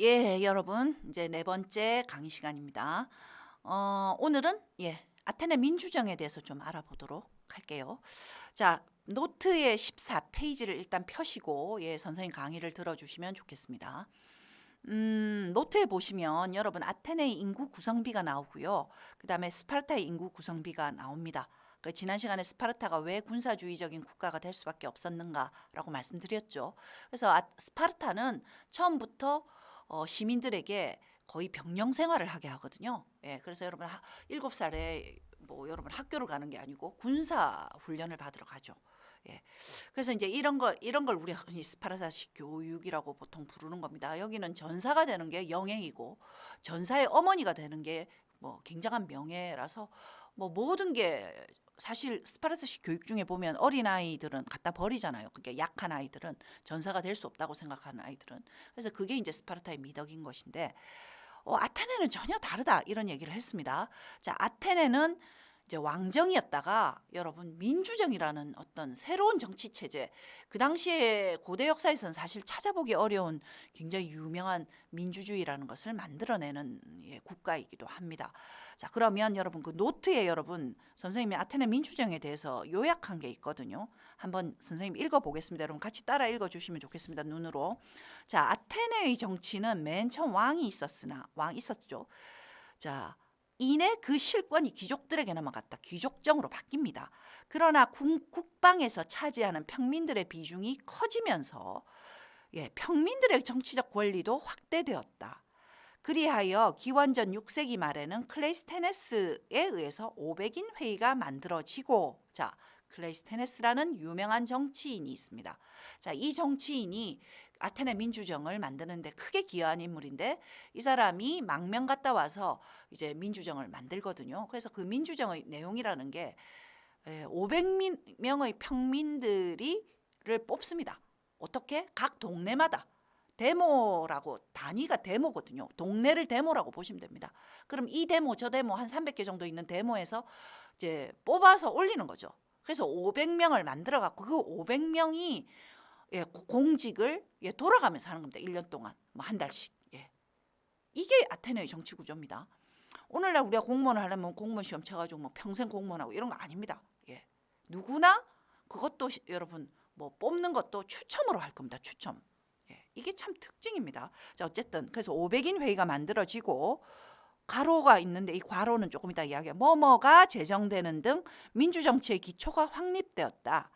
예, 여러분, 이제 네 번째 강의 시간입니다. 오늘은 아테네 민주정에 대해서 좀 알아보도록 할게요. 자, 노트의 14페이지를 일단 펴시고 선생님 강의를 들어주시면 좋겠습니다. 노트에 보시면 여러분 아테네의 인구 구성비가 나오고요. 그 다음에 스파르타의 인구 구성비가 나옵니다. 지난 시간에 스파르타가 왜 군사주의적인 국가가 될 수밖에 없었는가라고 말씀드렸죠. 그래서 스파르타는 처음부터 시민들에게 거의 병영 생활을 하게 하거든요. 그래서 여러분 7살에 뭐 여러분 학교를 가는 게 아니고 군사 훈련을 받으러 가죠. 그래서 이제 이런 걸 우리가 흔히 스파르타식 교육이라고 보통 부르는 겁니다. 여기는 전사가 되는 게 영예이고 전사의 어머니가 되는 게 뭐 굉장한 명예라서 뭐 모든 게 사실 스파르타식 교육 중에 보면 어린 아이들은 갖다 버리잖아요. 그러니까 약한 아이들은 전사가 될 수 없다고 생각하는 아이들은. 그래서 그게 이제 스파르타의 미덕인 것인데 아테네는 전혀 다르다 이런 얘기를 했습니다. 자, 아테네는 이제 왕정이었다가 여러분 민주정이라는 어떤 새로운 정치 체제, 그 당시에 고대 역사에서는 사실 찾아보기 어려운 굉장히 유명한 민주주의라는 것을 만들어내는 국가이기도 합니다. 자, 그러면 여러분 그 노트에 여러분 선생님이 아테네 민주정에 대해서 요약한 게 있거든요. 한번 선생님 읽어보겠습니다. 여러분 같이 따라 읽어주시면 좋겠습니다. 눈으로. 자, 아테네의 정치는 맨 처음 왕이 있었죠. 자, 이내 그 실권이 귀족들에게 넘어갔다. 귀족정으로 바뀝니다. 그러나 국방에서 차지하는 평민들의 비중이 커지면서 평민들의 정치적 권리도 확대되었다. 그리하여 기원전 6세기 말에는 클레이스테네스에 의해서 500인 회의가 만들어지고, 자, 클레이스테네스라는 유명한 정치인이 있습니다. 자, 이 정치인이 아테네 민주정을 만드는데 크게 기여한 인물인데 이 사람이 망명 갔다 와서 이제 민주정을 만들거든요. 그래서 그 민주정의 내용이라는 게 500명의 평민들을 뽑습니다. 어떻게? 각 동네마다 데모라고, 단위가 데모거든요. 동네를 데모라고 보시면 됩니다. 그럼 이 데모 저 데모 한 300개 정도 있는 데모에서 이제 뽑아서 올리는 거죠. 그래서 500명을 만들어 갖고 그 500명이 공직을 돌아가면서 하는 겁니다. 1년 동안 뭐 한 달씩. 이게 아테네의 정치 구조입니다. 오늘날 우리가 공무원을 하려면 공무원 시험 쳐가지고 뭐 평생 공무원하고 이런 거 아닙니다. 누구나 그것도 여러분 뭐 뽑는 것도 추첨으로 할 겁니다. 추첨. 이게 참 특징입니다. 자, 어쨌든 그래서 500인 회의가 만들어지고 괄호가 있는데 이 괄호는 조금 이따 이야기해요. 뭐뭐가 제정되는 등 민주정치의 기초가 확립되었다.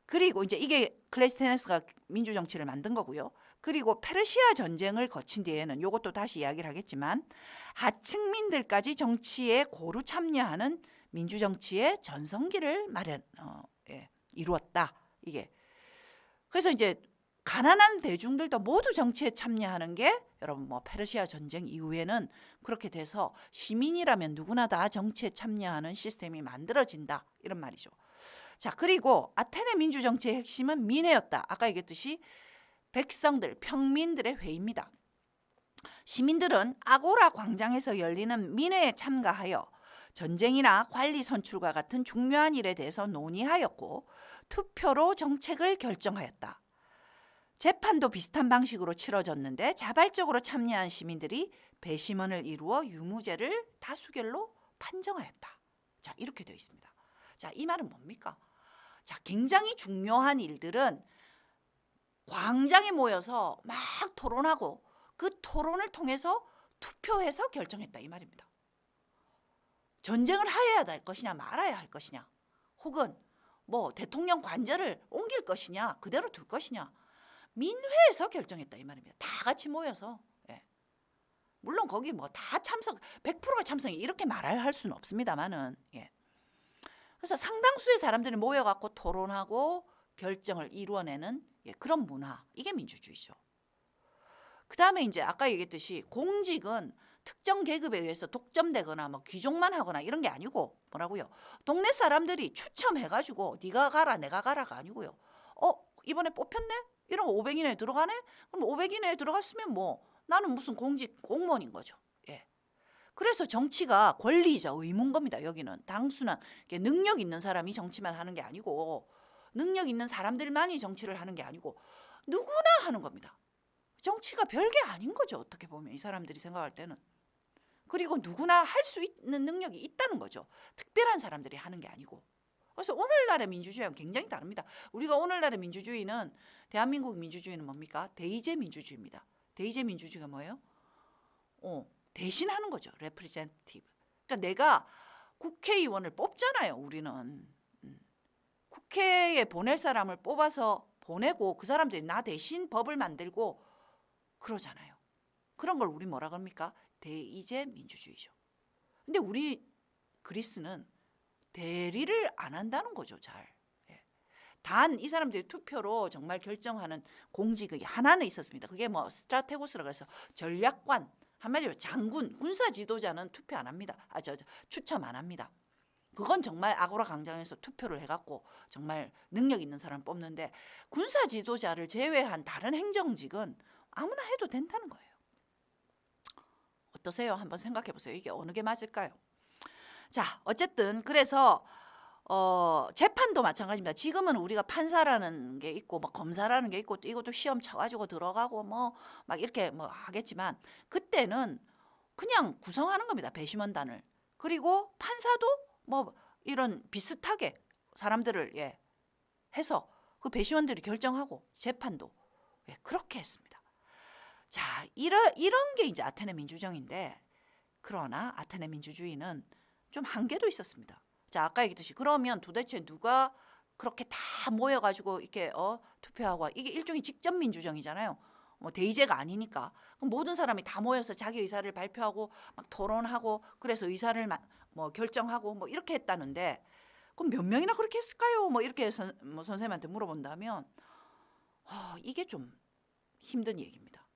그리고 이제 이게 클레이스테네스가 민주정치를 만든 거고요. 그리고 페르시아 전쟁을 거친 뒤에는 이것도 다시 이야기를 하겠지만 하층민들까지 정치에 고루 참여하는 민주정치의 전성기를 이루었다. 이게 그래서 이제 가난한 대중들도 모두 정치에 참여하는 게 여러분 뭐 페르시아 전쟁 이후에는 그렇게 돼서 시민이라면 누구나 다 정치에 참여하는 시스템이 만들어진다 이런 말이죠. 자, 그리고 아테네 민주정치의 핵심은 민회였다. 아까 얘기했듯이 백성들, 평민들의 회의입니다. 시민들은 아고라 광장에서 열리는 민회에 참가하여 전쟁이나 관리 선출과 같은 중요한 일에 대해서 논의하였고 투표로 정책을 결정하였다. 재판도 비슷한 방식으로 치러졌는데 자발적으로 참여한 시민들이 배심원을 이루어 유무죄를 다수결로 판정하였다. 자, 이렇게 되어 있습니다. 자, 이 말은 뭡니까? 자, 굉장히 중요한 일들은 광장에 모여서 막 토론하고 그 토론을 통해서 투표해서 결정했다 이 말입니다. 전쟁을 하여야 할 것이냐 말아야 할 것이냐, 혹은 뭐 대통령 관절을 옮길 것이냐 그대로 둘 것이냐, 민회에서 결정했다 이 말입니다. 다 같이 모여서. 물론 거기 뭐 다 참석 100%가 참석이 이렇게 말할 수는 없습니다만은 그래서 상당수의 사람들이 모여갖고 토론하고 결정을 이루어내는 그런 문화, 이게 민주주의죠. 그 다음에 이제 아까 얘기했듯이 공직은 특정 계급에 의해서 독점되거나 뭐 귀족만 하거나 이런 게 아니고 뭐라고요? 동네 사람들이 추첨해가지고 네가 가라 내가 가라가 아니고요. 이번에 뽑혔네? 이런 거 500인에 들어가네? 그럼 500인에 들어갔으면 뭐 나는 무슨 공무원인 거죠. 그래서 정치가 권리이자 의무인 겁니다. 여기는 단순한 능력 있는 사람이 정치만 하는 게 아니고 능력 있는 사람들만이 정치를 하는 게 아니고 누구나 하는 겁니다. 정치가 별게 아닌 거죠. 어떻게 보면 이 사람들이 생각할 때는. 그리고 누구나 할 수 있는 능력이 있다는 거죠. 특별한 사람들이 하는 게 아니고. 그래서 오늘날의 민주주의랑 굉장히 다릅니다. 우리가 오늘날의 민주주의는 대한민국 민주주의는 뭡니까? 대의제 민주주의입니다. 대의제 민주주의가 뭐예요? 대신하는 거죠. 레프레젠티브. 그러니까 내가 국회의원을 뽑잖아요. 우리는 국회에 보낼 사람을 뽑아서 보내고 그 사람들이 나 대신 법을 만들고 그러잖아요. 그런 걸 우리 뭐라 그럽니까? 대의제 민주주의죠. 근데 우리 그리스는 대리를 안 한다는 거죠. 잘. 단 이 사람들이 투표로 정말 결정하는 공직이 하나는 있었습니다. 그게 뭐 스트라테고스라고 해서 전략관, 한마디로 장군, 군사 지도자는 투표 안 합니다. 추첨 안 합니다. 그건 정말 아고라 광장에서 투표를 해갖고 정말 능력 있는 사람 뽑는데 군사 지도자를 제외한 다른 행정직은 아무나 해도 된다는 거예요. 어떠세요? 한번 생각해 보세요. 이게 어느 게 맞을까요? 자, 어쨌든 그래서 재판도 마찬가지입니다. 지금은 우리가 판사라는 게 있고 뭐 검사라는 게 있고 이것도 시험 쳐가지고 들어가고 뭐 막 이렇게 뭐 하겠지만 그때는 그냥 구성하는 겁니다. 배심원단을. 그리고 판사도 뭐 이런 비슷하게 사람들을 해서 그 배심원들이 결정하고 재판도 그렇게 했습니다. 자, 이런 게 이제 아테네 민주정인데 그러나 아테네 민주주의는 좀 한계도 있었습니다. 자, 아까 얘기했듯이 그러면 도대체 누가 그렇게 다 모여가지고 이렇게 투표하고 이게 일종의 직접 민주정이잖아요. 뭐 대의제가 아니니까 그럼 모든 사람이 다 모여서 자기 의사를 발표하고 막 토론하고 그래서 의사를 뭐 결정하고 뭐 이렇게 했다는데 그럼 몇 명이나 그렇게 했을까요? 뭐 이렇게 뭐 선생님한테 물어본다면 이게 좀 힘든 얘기입니다.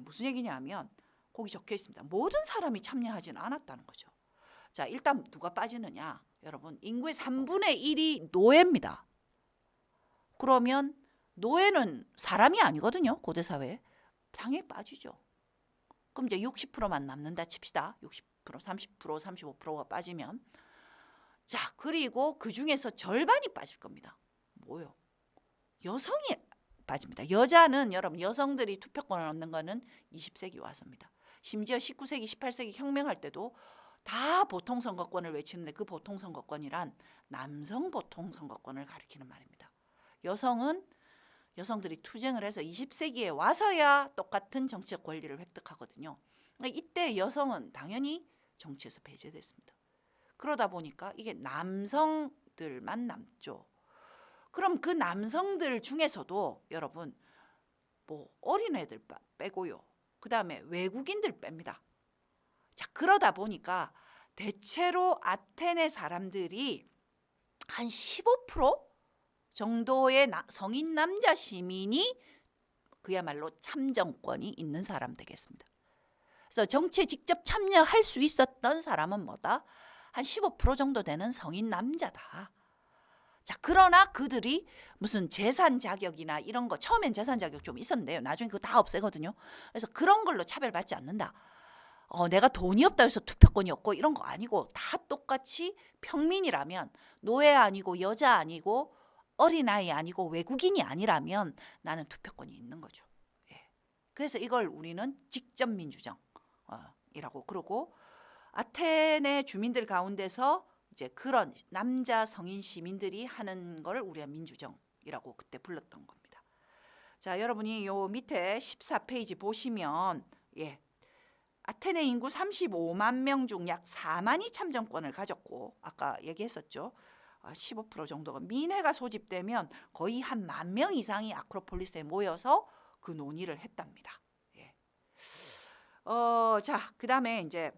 무슨 얘기냐면 거기 적혀 있습니다. 모든 사람이 참여하지는 않았다는 거죠. 자, 일단 누가 빠지느냐? 여러분, 인구의 3분의 1이 노예입니다. 그러면 노예는 사람이 아니거든요. 고대 사회에. 당연히 빠지죠. 그럼 이제 60%만 남는다 칩시다. 60%, 30%, 35%가 빠지면. 자, 그리고 그중에서 절반이 빠질 겁니다. 뭐요? 여성이 빠집니다. 여자는 여러분 여성들이 투표권을 얻는 거는 20세기 와서입니다. 심지어 19세기, 18세기 혁명할 때도 다 보통선거권을 외치는데 그 보통선거권이란 남성 보통선거권을 가리키는 말입니다. 여성들이 투쟁을 해서 20세기에 와서야 똑같은 정치적 권리를 획득하거든요. 이때 여성은 당연히 정치에서 배제됐습니다. 그러다 보니까 이게 남성들만 남죠. 그럼 그 남성들 중에서도 여러분 뭐 어린애들 빼고요. 그 다음에 외국인들 뺍니다. 자, 그러다 보니까 대체로 아테네 사람들이 한 15% 정도의 성인 남자 시민이 그야말로 참정권이 있는 사람 되겠습니다. 그래서 정치에 직접 참여할 수 있었던 사람은 뭐다? 한 15% 정도 되는 성인 남자다. 자, 그러나 그들이 무슨 재산 자격이나 이런 거 처음엔 재산 자격 좀 있었는데요. 나중에 그거 다 없애거든요. 그래서 그런 걸로 차별받지 않는다. 내가 돈이 없다 해서 투표권이 없고 이런 거 아니고 다 똑같이 평민이라면 노예 아니고 여자 아니고 어린아이 아니고 외국인이 아니라면 나는 투표권이 있는 거죠. 그래서 이걸 우리는 직접 민주정이라고 그러고 아테네 주민들 가운데서 이제 그런 남자 성인 시민들이 하는 걸 우리가 민주정이라고 그때 불렀던 겁니다. 자, 여러분이 요 밑에 14페이지 보시면 아테네 인구 35만 명 중 약 4만이 참정권을 가졌고 아까 얘기했었죠. 15% 정도가 민회가 소집되면 거의 한 10,000명 이상이 아크로폴리스에 모여서 그 논의를 했답니다. 자, 그다음에 이제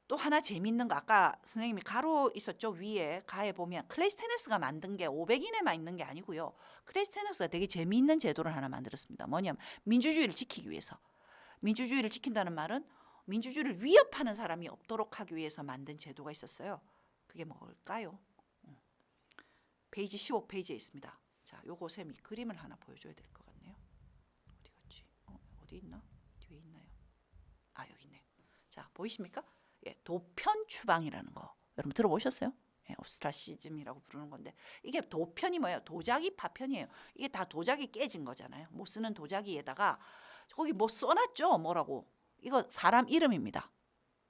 또 하나 재밌는 거 아까 선생님이 가로 있었죠. 위에 가에 보면 클레이스테네스가 만든 게 500 이내만 있는 게 아니고요. 클레이스테네스가 되게 재미있는 제도를 하나 만들었습니다. 뭐냐면 민주주의를 지키기 위해서. 민주주의를 지킨다는 말은 민주주의를 위협하는 사람이 없도록 하기 위해서 만든 제도가 있었어요. 그게 뭘까요? 페이지 15페이지에 있습니다. 자, 요거 쌤이 그림을 하나 보여줘야 될 것 같네요. 어디 갔지? 어디 있나? 뒤에 있나요? 여기 있네요. 자, 보이십니까? 도편 추방이라는 거 여러분 들어보셨어요? 오스트라시즘이라고 부르는 건데 이게 도편이 뭐예요? 도자기 파편이에요. 이게 다 도자기 깨진 거잖아요. 못 쓰는 도자기에다가 거기 뭐 써놨죠? 뭐라고? 이거 사람 이름입니다.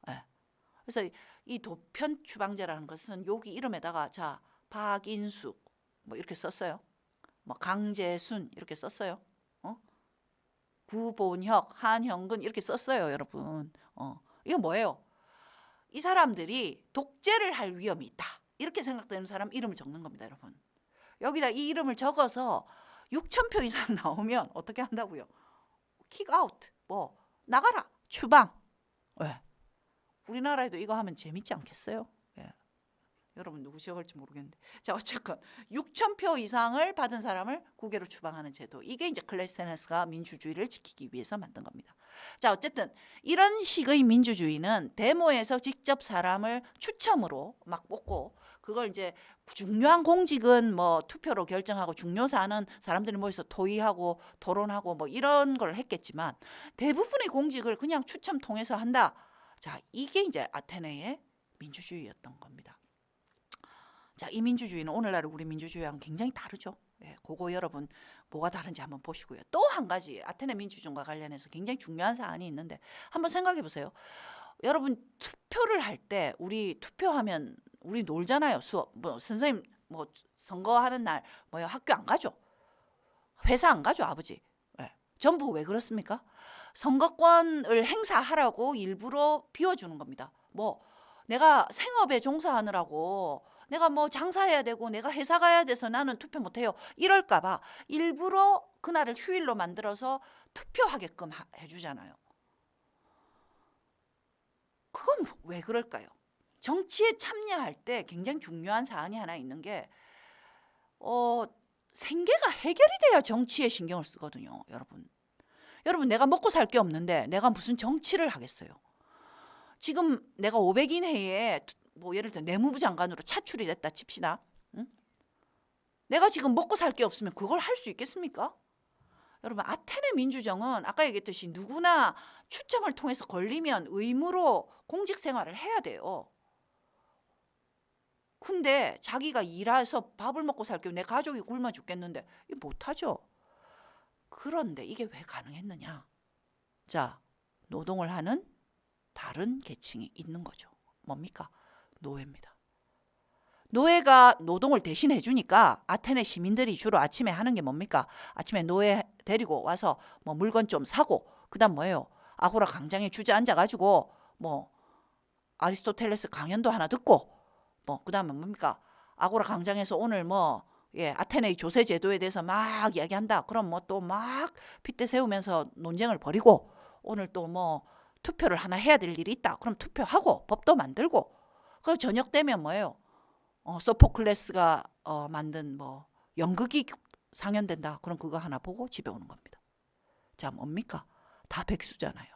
예. 그래서 이 도편 추방제라는 것은 여기 이름에다가 자 박인숙 뭐 이렇게 썼어요. 뭐 강재순 이렇게 썼어요. 구본혁, 한형근 이렇게 썼어요, 여러분. 이거 뭐예요? 이 사람들이 독재를 할 위험이 있다. 이렇게 생각되는 사람 이름을 적는 겁니다, 여러분. 여기다 이 이름을 적어서 6,000표 이상 나오면 어떻게 한다고요? 킥아웃, 뭐 나가라, 추방. 왜? 우리나라에도 이거 하면 재밌지 않겠어요? 예. 여러분 누구 지어갈지 모르겠는데. 자, 어쨌건 6,000표 이상을 받은 사람을 국외로 추방하는 제도. 이게 이제 클레스테네스가 민주주의를 지키기 위해서 만든 겁니다. 자, 어쨌든 이런 식의 민주주의는 데모에서 직접 사람을 추첨으로 막 뽑고 그걸 이제 중요한 공직은 뭐 투표로 결정하고 중요 사안은 사람들이 모여서 토의하고 토론하고 뭐 이런 걸 했겠지만 대부분의 공직을 그냥 추첨 통해서 한다. 자, 이게 이제 아테네의 민주주의였던 겁니다. 자, 이 민주주의는 오늘날 우리 민주주의와는 굉장히 다르죠. 예, 그거 여러분 뭐가 다른지 한번 보시고요. 또 한 가지 아테네 민주주의와 관련해서 굉장히 중요한 사안이 있는데 한번 생각해 보세요. 여러분 투표를 할 때 우리 투표하면 우리 놀잖아요. 수업 뭐 선생님 뭐 선거하는 날 뭐요 학교 안 가죠. 회사 안 가죠, 아버지. 예, 전부 왜 그렇습니까? 선거권을 행사하라고 일부러 비워주는 겁니다. 뭐 내가 생업에 종사하느라고 내가 뭐 장사해야 되고 내가 회사 가야 돼서 나는 투표 못해요. 이럴까 봐 일부러 그날을 휴일로 만들어서 투표하게끔 해주잖아요. 그건 왜 그럴까요? 정치에 참여할 때 굉장히 중요한 사안이 하나 있는 게 생계가 해결이 돼야 정치에 신경을 쓰거든요. 여러분 내가 먹고 살 게 없는데 내가 무슨 정치를 하겠어요. 지금 내가 500인 회의에 뭐 예를 들어 내무부 장관으로 차출이 됐다 칩시다. 응? 내가 지금 먹고 살 게 없으면 그걸 할 수 있겠습니까? 여러분 아테네 민주정은 아까 얘기했듯이 누구나 추첨을 통해서 걸리면 의무로 공직 생활을 해야 돼요. 근데 자기가 일해서 밥을 먹고 살게 내 가족이 굶어 죽겠는데 이거 못하죠. 그런데 이게 왜 가능했느냐? 자, 노동을 하는 다른 계층이 있는 거죠. 뭡니까? 노예입니다. 노예가 노동을 대신 해주니까 아테네 시민들이 주로 아침에 하는 게 뭡니까? 아침에 노예 데리고 와서 뭐 물건 좀 사고 그다음 뭐예요? 아고라 광장에 주저앉아가지고 뭐 아리스토텔레스 강연도 하나 듣고 뭐 그다음에 뭡니까? 아고라 광장에서 오늘 뭐 아테네의 조세 제도에 대해서 막 이야기한다. 그럼 뭐 또 막 핏대 세우면서 논쟁을 벌이고 오늘 또 뭐 투표를 하나 해야 될 일이 있다. 그럼 투표하고 법도 만들고 그리고 저녁 되면 뭐예요? 소포클레스가 만든 뭐 연극이 상연된다. 그럼 그거 하나 보고 집에 오는 겁니다. 자, 뭡니까? 다 백수잖아요.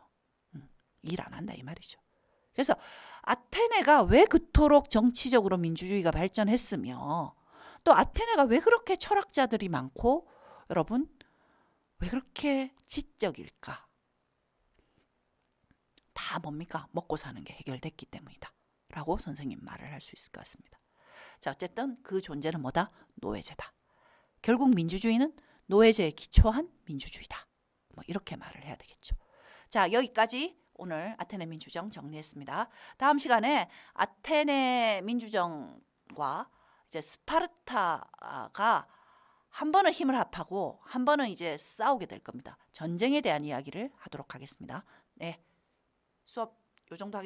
일 안 한다 이 말이죠. 그래서 아테네가 왜 그토록 정치적으로 민주주의가 발전했으며 또 아테네가 왜 그렇게 철학자들이 많고 여러분 왜 그렇게 지적일까? 다 뭡니까? 먹고 사는 게 해결됐기 때문이다. 라고 선생님 말을 할 수 있을 것 같습니다. 자, 어쨌든 그 존재는 뭐다? 노예제다. 결국 민주주의는 노예제에 기초한 민주주의다. 뭐 이렇게 말을 해야 되겠죠. 자, 여기까지 오늘 아테네 민주정 정리했습니다. 다음 시간에 아테네 민주정과 이제 스파르타가 한 번은 힘을 합하고 한 번은 이제 싸우게 될 겁니다. 전쟁에 대한 이야기를 하도록 하겠습니다. 네, 수업 요 정도 하겠습니다.